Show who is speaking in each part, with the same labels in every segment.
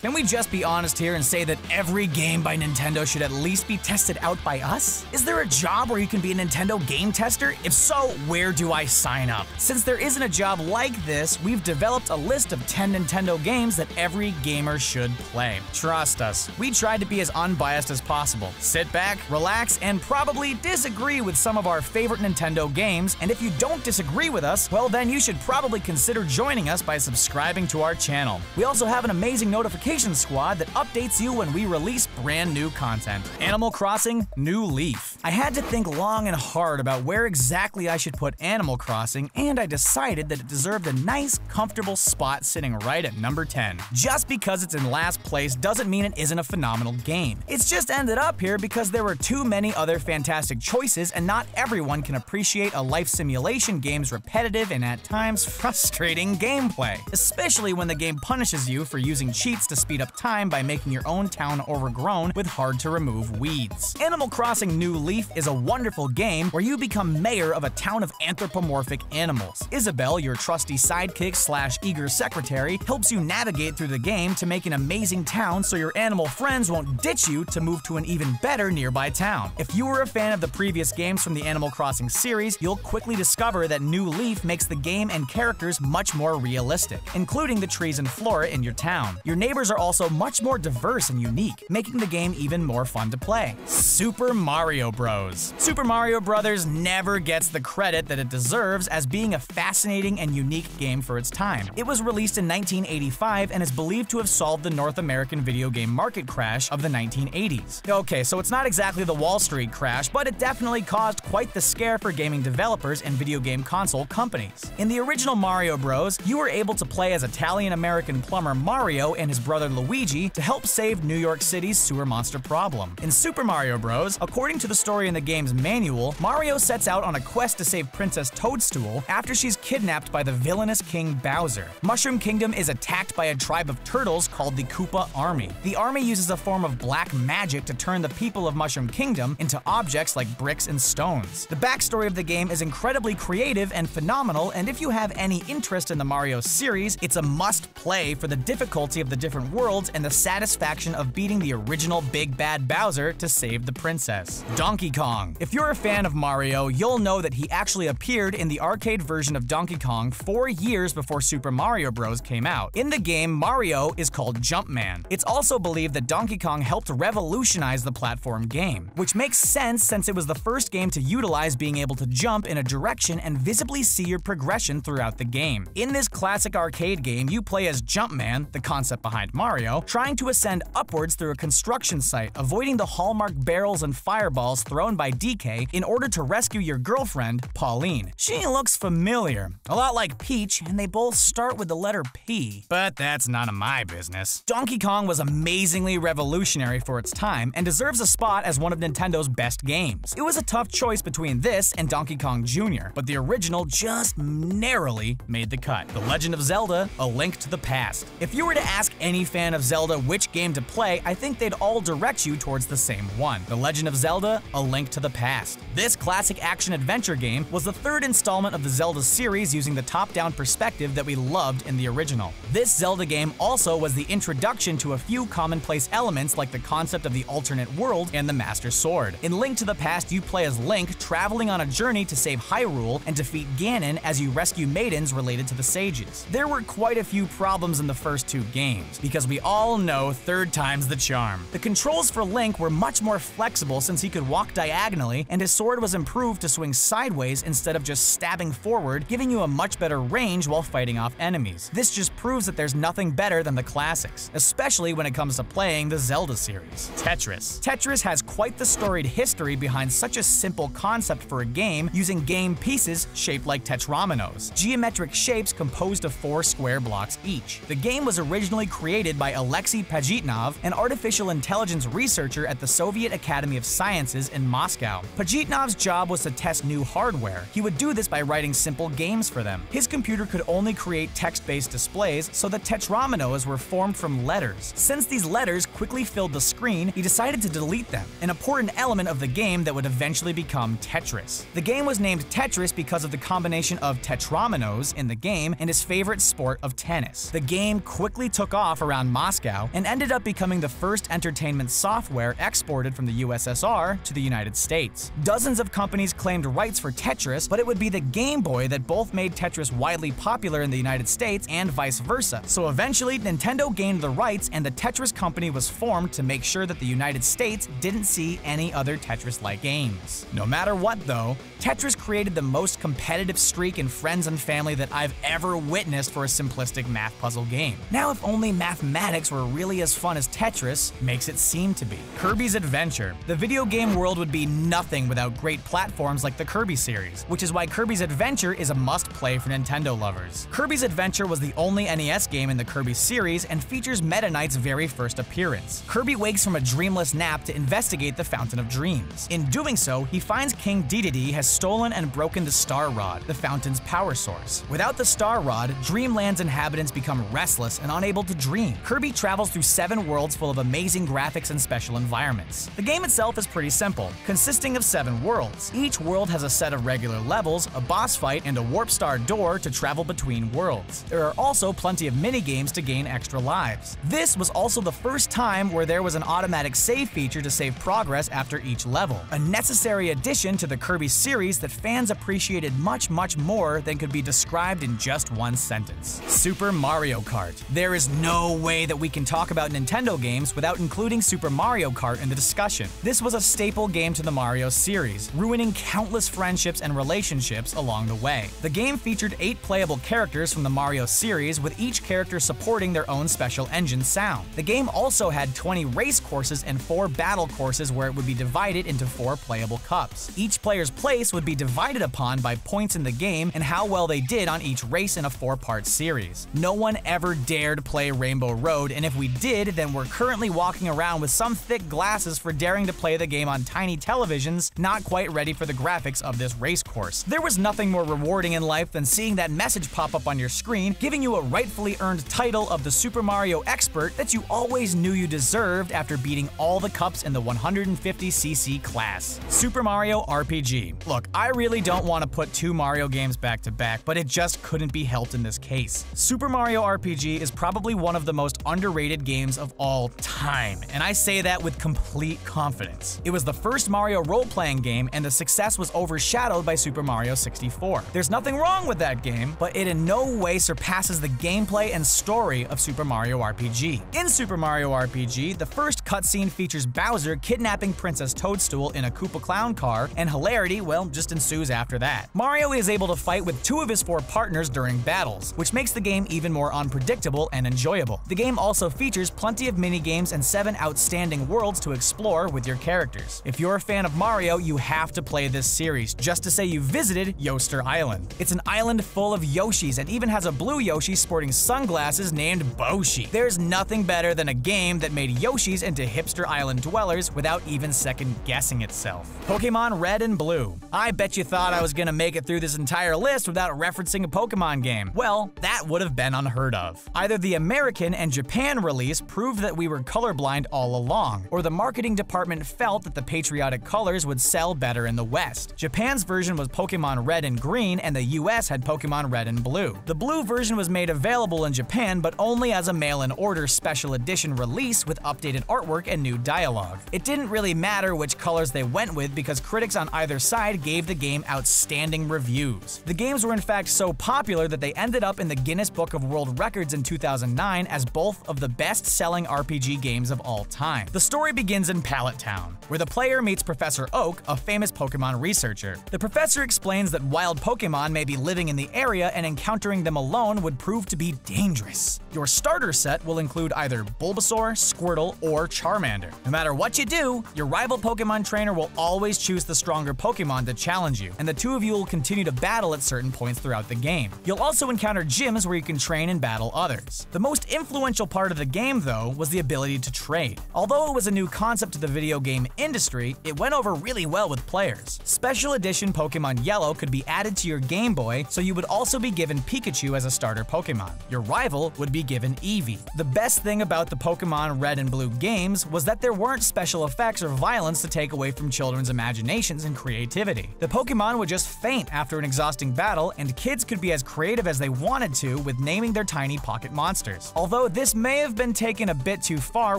Speaker 1: Can we just be honest here and say that every game by Nintendo should at least be tested out by us? Is there a job where you can be a Nintendo game tester? If so, where do I sign up? Since there isn't a job like this, we've developed a list of 10 Nintendo games that every gamer should play. Trust us, we tried to be as unbiased as possible. Sit back, relax, and probably disagree with some of our favorite Nintendo games, and if you don't disagree with us, well then you should probably consider joining us by subscribing to our channel. We also have an amazing notification squad that updates you when we release brand new content. Animal Crossing New Leaf. I had to think long and hard about where exactly I should put Animal Crossing, and I decided that it deserved a nice, comfortable spot sitting right at number 10. Just because it's in last place doesn't mean it isn't a phenomenal game. It's just ended up here because there were too many other fantastic choices, and not everyone can appreciate a life simulation game's repetitive and at times frustrating gameplay, especially when the game punishes you for using cheats to speed up time by making your own town overgrown with hard-to-remove weeds. Animal Crossing New Leaf is a wonderful game where you become mayor of a town of anthropomorphic animals. Isabelle, your trusty sidekick slash eager secretary, helps you navigate through the game to make an amazing town so your animal friends won't ditch you to move to an even better nearby town. If you were a fan of the previous games from the Animal Crossing series, you'll quickly discover that New Leaf makes the game and characters much more realistic, including the trees and flora in your town. Your neighbors are also much more diverse and unique, making the game even more fun to play. Super Mario Bros. Super Mario Bros. Never gets the credit that it deserves as being a fascinating and unique game for its time. It was released in 1985 and is believed to have solved the North American video game market crash of the 1980s. Okay, so it's not exactly the Wall Street crash, but it definitely caused quite the scare for gaming developers and video game console companies. In the original Mario Bros., you were able to play as Italian-American plumber Mario and his brother Luigi to help save New York City's sewer monster problem. In Super Mario Bros., according to the story in the game's manual, Mario sets out on a quest to save Princess Toadstool after she's kidnapped by the villainous King Bowser. Mushroom Kingdom is attacked by a tribe of turtles called the Koopa Army. The army uses a form of black magic to turn the people of Mushroom Kingdom into objects like bricks and stones. The backstory of the game is incredibly creative and phenomenal, and if you have any interest in the Mario series, it's a must-play for the difficulty of the different worlds and the satisfaction of beating the original Big Bad Bowser to save the princess. Donkey Kong. If you're a fan of Mario, you'll know that he actually appeared in the arcade version of Donkey Kong 4 years before Super Mario Bros. Came out. In the game, Mario is called Jumpman. It's also believed that Donkey Kong helped revolutionize the platform game, which makes sense since it was the first game to utilize being able to jump in a direction and visibly see your progression throughout the game. In this classic arcade game, you play as Jumpman, the concept behind Mario, trying to ascend upwards through a construction site, avoiding the hallmark barrels and fireballs thrown by DK in order to rescue your girlfriend, Pauline. She looks familiar, a lot like Peach, and they both start with the letter P. But that's none of my business. Donkey Kong was amazingly revolutionary for its time and deserves a spot as one of Nintendo's best games. It was a tough choice between this and Donkey Kong Jr., but the original just narrowly made the cut. The Legend of Zelda: A Link to the Past. If you were to ask any fan of Zelda which game to play, I think they'd all direct you towards the same one. The Legend of Zelda: A Link to the Past. This classic action-adventure game was the third installment of the Zelda series using the top-down perspective that we loved in the original. This Zelda game also was the introduction to a few commonplace elements like the concept of the alternate world and the Master Sword. In Link to the Past, you play as Link traveling on a journey to save Hyrule and defeat Ganon as you rescue maidens related to the sages. There were quite a few problems in the first two games, because we all know third time's the charm. The controls for Link were much more flexible since he could walk diagonally, and his sword was improved to swing sideways instead of just stabbing forward, giving you a much better range while fighting off enemies. This just proves that there's nothing better than the classics, especially when it comes to playing the Zelda series. Tetris. Tetris has quite the storied history behind such a simple concept for a game using game pieces shaped like tetrominoes, geometric shapes composed of 4 square blocks each. The game was originally created by Alexei Pajitnov, an artificial intelligence researcher at the Soviet Academy of Sciences in Moscow. Pajitnov's job was to test new hardware. He would do this by writing simple games for them. His computer could only create text-based displays, so the tetrominoes were formed from letters. Since these letters quickly filled the screen, he decided to delete them, an important element of the game that would eventually become Tetris. The game was named Tetris because of the combination of tetrominoes in the game and his favorite sport of tennis. The game quickly took off around Moscow and ended up becoming the first entertainment software exported from the USSR to the United States. Dozens of companies claimed rights for Tetris, but it would be the Game Boy that both made Tetris widely popular in the United States and vice versa. So eventually, Nintendo gained the rights and the Tetris company was formed to make sure that the United States didn't see any other Tetris-like games. No matter what though, Tetris created the most competitive streak in friends and family that I've ever witnessed for a simplistic math puzzle game. Now, if only mathematics were really as fun as Tetris makes it seem to be. Kirby's Adventure. The video game world would be nothing without great platforms like the Kirby series, which is why Kirby's Adventure is a must-play for Nintendo lovers. Kirby's Adventure was the only NES game in the Kirby series and features Meta Knight's very first appearance. Kirby wakes from a dreamless nap to investigate the Fountain of Dreams. In doing so, he finds King Dedede has stolen and broken the Star Rod, the fountain's power source. Without the Star Rod, Dreamland's inhabitants become restless and unable to dream. Kirby travels through 7 worlds full of amazing graphics and special environments. The game itself is pretty simple, consisting of 7 worlds. Each world has a set of regular levels, a boss fight, and a warp star door to travel between worlds. There are also plenty of mini-games to gain extra lives. This was also the first time where there was an automatic save feature to save progress after each level, a necessary addition to the Kirby series that fans appreciated much more than could be described in just one sentence. Super Mario Kart. There is no way that we can talk about Nintendo games without including Super Mario Kart in the discussion. This was a staple game to the Mario series, ruining countless friendships and relationships along the way. The game featured 8 playable characters from the Mario series, with each character supporting their own special engine sound. The game also had 20 race courses and 4 battle courses where it would be divided into 4 playable cups. Each player's place would be divided upon by points in the game and how well they did on each race in a 4-part series. No one ever dared play Rainbow Road, and if we did, then we're currently walking around with some thick glasses for daring to play the game on tiny televisions, not quite ready for the graphics of this race course. There was nothing more rewarding in life than seeing that message pop up on your screen, giving you a rightfully earned title of the Super Mario expert that you always knew you deserved after beating all the cups in the 150cc class. Super Mario RPG. Look, I really don't want to put 2 Mario games back to back, but it just couldn't be helped in this case. Super Mario RPG is probably one of the most underrated games of all time, and I say that with complete confidence. It was the first Mario role-playing game, and the success was overshadowed by Super Mario 64. There's nothing wrong with that game, but it in no way surpasses the gameplay and story of Super Mario RPG. In Super Mario RPG, the first cutscene features Bowser kidnapping Princess Toadstool in a Koopa Clown car, and hilarity, well, just ensues after that. Mario is able to fight with 2 of his 4 partners during battles, which makes the game even more unpredictable and enjoyable. The game also features plenty of mini-games and 7 outstanding worlds to explore with your characters. If you're a fan of Mario, you have to play this series just to say you visited Yoster Island. It's an island full of Yoshis and even has a blue Yoshi sporting sunglasses named Boshi. There's nothing better than a game that made Yoshis into hipster island dwellers without even second-guessing itself. Pokémon Red and Blue. I bet you thought I was gonna make it through this entire list without referencing a Pokémon game. Well, that would have been unheard of. Either the American and Japan release proved that we were colorblind all along, or the marketing department felt that the patriotic colors would sell better in the West. Japan's version was Pokémon Red and Green, and the US had Pokémon Red and Blue. The blue version was made available in Japan, but only as a mail-in order special edition release with updated artwork and new dialogue. It didn't really matter which colors they went with because critics on either side gave the game outstanding reviews. The games were in fact so popular that they ended up in the Guinness Book of World Records in 2009 as both of the best-selling RPG games of all time. The story begins in Pallet Town, where the player meets Professor Oak, a famous Pokémon researcher. The professor explains that wild Pokémon may be living in the area and encountering them alone would prove to be dangerous. Your starter set will include either Bulbasaur, Squirtle, or Charmander. No matter what you do, your rival Pokémon trainer will always choose the stronger Pokémon to challenge you, and the two of you will continue to battle at certain points throughout the game. You'll also encounter gyms where you can train and battle others. The most influential part of the game, though, was the ability to trade. Although it was a new concept to the video game industry, it went over really well with players. Special Edition Pokémon Yellow could be added to your Game Boy, so you would also be given Pikachu as a starter Pokémon. Your rival would be given Eevee. The best thing about the Pokémon Red and Blue games was that there weren't special effects or violence to take away from children's imaginations and creativity. The Pokémon would just faint after an exhausting battle, and kids could be as creative as they wanted to with naming their tiny pocket monsters. Although this may have been taken a bit too far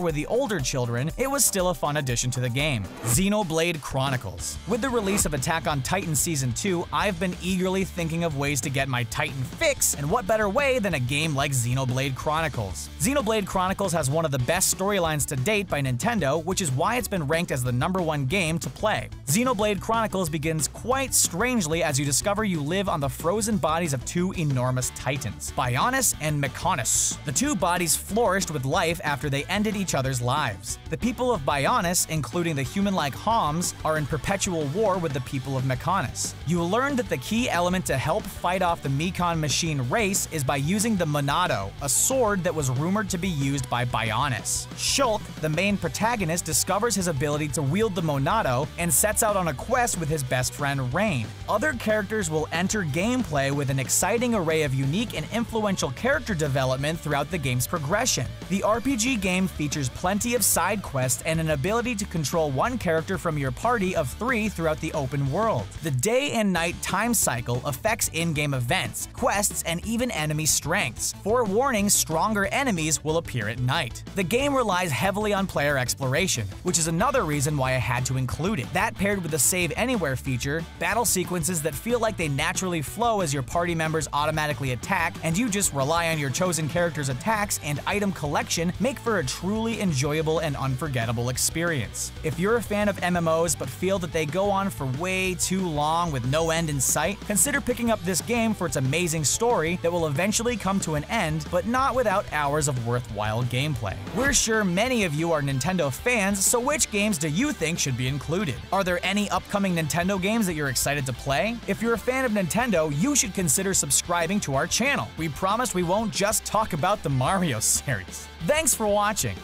Speaker 1: with the older children, it was still a fun addition to the game. Xenoblade Chronicles. With the release of Attack on Titan Season 2, I've been eagerly thinking of ways to get my Titan fix, and what better way than a game like Xenoblade Chronicles. Xenoblade Chronicles has one of the best storylines to date by Nintendo, which is why it's been ranked as the #1 game to play. Xenoblade Chronicles begins quite strangely as you discover you live on the frozen bodies of two enormous titans, Bionis and Mechonis. The two bodies flourished with life after they ended each other's lives. The people of Bionis, including the human-like Homs, are in perpetual war with the people of Mechonis. You learn that the key element to help fight off the Mechon machine race is by using the Monado, a sword that was rumored to be used by Bionis. Shulk, the main protagonist, discovers his ability to wield the Monado and sets out on a quest with his best friend Rain. Other characters will enter gameplay with an exciting array of unique and influential character development throughout the game's progression. The RPG game features plenty of side quests and an ability to control one character from your party of 3 throughout the open world. The day and night time cycle affects in-game events, quests, and even enemy strengths. Forewarning, stronger enemies will appear at night. The game relies heavily on player exploration, which is another reason why I had to include it. That paired with the Save Anywhere feature, battle sequences that feel like they naturally flow as your party members automatically attack, and you just rely on your chosen character's attacks and item collection make for a truly enjoyable and unforgettable experience. If you're a fan of MMOs but feel that they go on for way too long with no end in sight, consider picking up this game for its amazing story that will eventually come to an end, but not without hours of worthwhile gameplay. We're sure many of you are Nintendo fans, so which games do you think should be included? Are there any upcoming Nintendo games that you're excited to play? If you're a fan of Nintendo, you should consider subscribing to our channel. We promise we won't just talk about the Mario series. Thanks for watching.